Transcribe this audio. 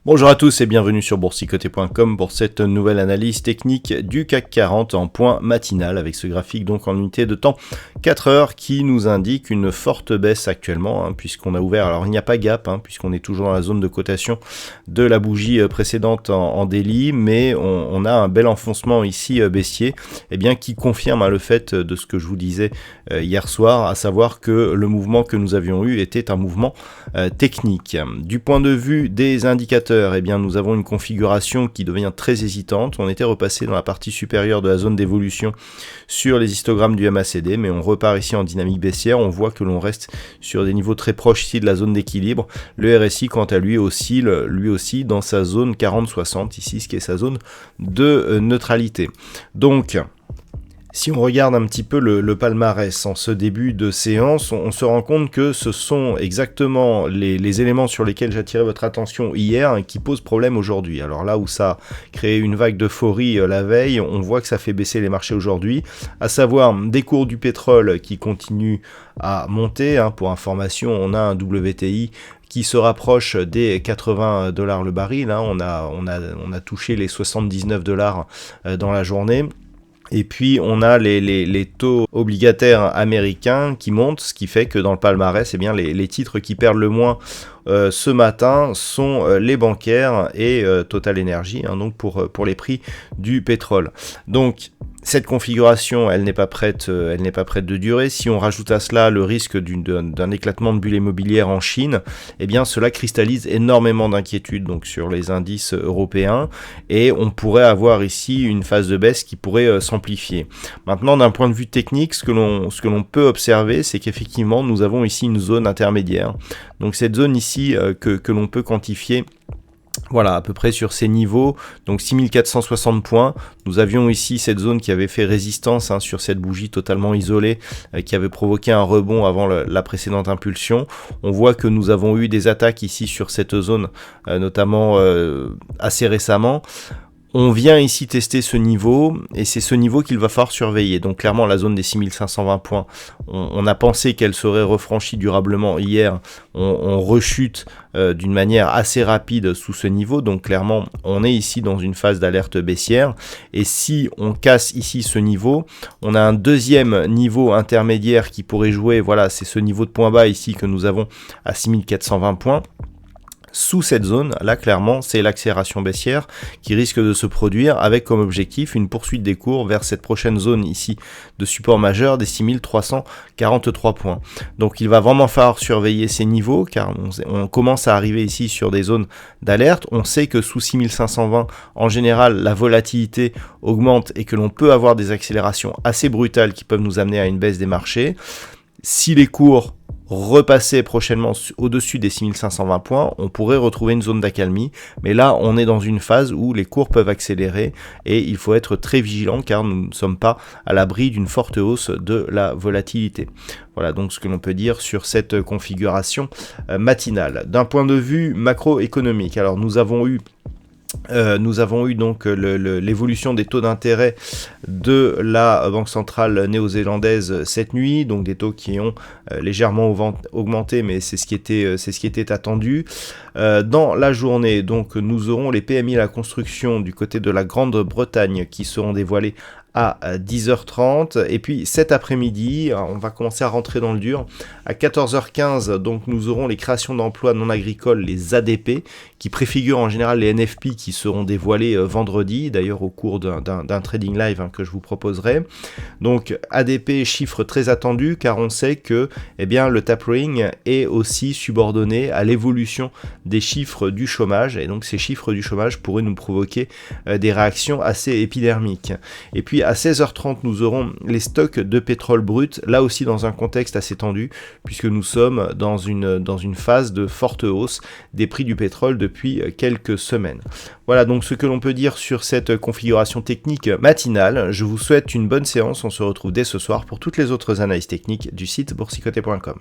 Bonjour à tous et bienvenue sur boursicoté.com pour cette nouvelle analyse technique du CAC 40 en point matinal avec ce graphique donc en unité de temps 4 heures qui nous indique une forte baisse actuellement puisqu'on a ouvert, alors il n'y a pas gap puisqu'on est toujours dans la zone de cotation de la bougie précédente en daily, mais on a un bel enfoncement ici baissier qui confirme le fait de ce que je vous disais hier soir, à savoir que le mouvement que nous avions eu était un mouvement technique. Du point de vue des indicateurs, nous avons une configuration qui devient très hésitante. On était repassé dans la partie supérieure de la zone d'évolution sur les histogrammes du MACD, mais on repart ici en dynamique baissière. On voit que l'on reste sur des niveaux très proches ici de la zone d'équilibre. Le RSI, quant à lui, oscille lui aussi dans sa zone 40-60, ici, ce qui est sa zone de neutralité. Donc, si on regarde un petit peu le palmarès en ce début de séance, on se rend compte que ce sont exactement les éléments sur lesquels j'attirais votre attention hier qui posent problème aujourd'hui. Alors là où ça a créé une vague d'euphorie la veille, on voit que ça fait baisser les marchés aujourd'hui, à savoir des cours du pétrole qui continuent à monter. Pour information, on a un WTI qui se rapproche des 80 $ le baril. On a touché les 79 $ dans la journée. Et puis on a les taux obligataires américains qui montent, ce qui fait que dans le palmarès, les titres qui perdent le moins ce matin sont les bancaires et Total Energy, donc pour les prix du pétrole. Donc cette configuration, elle n'est pas prête de durer. Si on rajoute à cela le risque d'un éclatement de bulle immobilière en Chine, cela cristallise énormément d'inquiétudes donc sur les indices européens et on pourrait avoir ici une phase de baisse qui pourrait s'amplifier. Maintenant, d'un point de vue technique, ce que l'on peut observer, c'est qu'effectivement, nous avons ici une zone intermédiaire. Donc cette zone ici que l'on peut quantifier, voilà, à peu près sur ces niveaux, donc 6460 points. Nous avions ici cette zone qui avait fait résistance sur cette bougie totalement isolée, qui avait provoqué un rebond avant la précédente impulsion. On voit que nous avons eu des attaques ici sur cette zone, notamment assez récemment. On vient ici tester ce niveau, et c'est ce niveau qu'il va falloir surveiller. Donc clairement, la zone des 6520 points, on a pensé qu'elle serait refranchie durablement hier. On rechute d'une manière assez rapide sous ce niveau. Donc clairement, on est ici dans une phase d'alerte baissière. Et si on casse ici ce niveau, on a un deuxième niveau intermédiaire qui pourrait jouer. Voilà, c'est ce niveau de point bas ici que nous avons à 6420 points. Sous cette zone, là clairement, c'est l'accélération baissière qui risque de se produire avec comme objectif une poursuite des cours vers cette prochaine zone ici de support majeur des 6343 points. Donc il va vraiment falloir surveiller ces niveaux car on commence à arriver ici sur des zones d'alerte. On sait que sous 6520, en général, la volatilité augmente et que l'on peut avoir des accélérations assez brutales qui peuvent nous amener à une baisse des marchés. Si les cours repasser prochainement au-dessus des 6520 points, on pourrait retrouver une zone d'accalmie, mais là on est dans une phase où les cours peuvent accélérer et il faut être très vigilant car nous ne sommes pas à l'abri d'une forte hausse de la volatilité. Voilà donc ce que l'on peut dire sur cette configuration matinale. D'un point de vue macroéconomique, alors nous avons eu donc l'évolution des taux d'intérêt de la Banque centrale néo-zélandaise cette nuit, donc des taux qui ont légèrement augmenté, mais c'est ce qui était attendu. Dans la journée, donc nous aurons les PMI à la construction du côté de la Grande-Bretagne qui seront dévoilés à 10h30 et puis cet après-midi on va commencer à rentrer dans le dur à 14h15. Donc nous aurons les créations d'emplois non agricoles, les ADP, qui préfigurent en général les NFP qui seront dévoilés vendredi, d'ailleurs au cours d'un trading live que je vous proposerai. Donc ADP, chiffre très attendu car on sait que le tapering est aussi subordonné à l'évolution des chiffres du chômage et donc ces chiffres du chômage pourraient nous provoquer des réactions assez épidermiques. Et puis à 16h30 nous aurons les stocks de pétrole brut, là aussi dans un contexte assez tendu puisque nous sommes dans une phase de forte hausse des prix du pétrole depuis quelques semaines. Voilà donc ce que l'on peut dire sur cette configuration technique matinale. Je vous souhaite une bonne séance, on se retrouve dès ce soir pour toutes les autres analyses techniques du site boursicoté.com.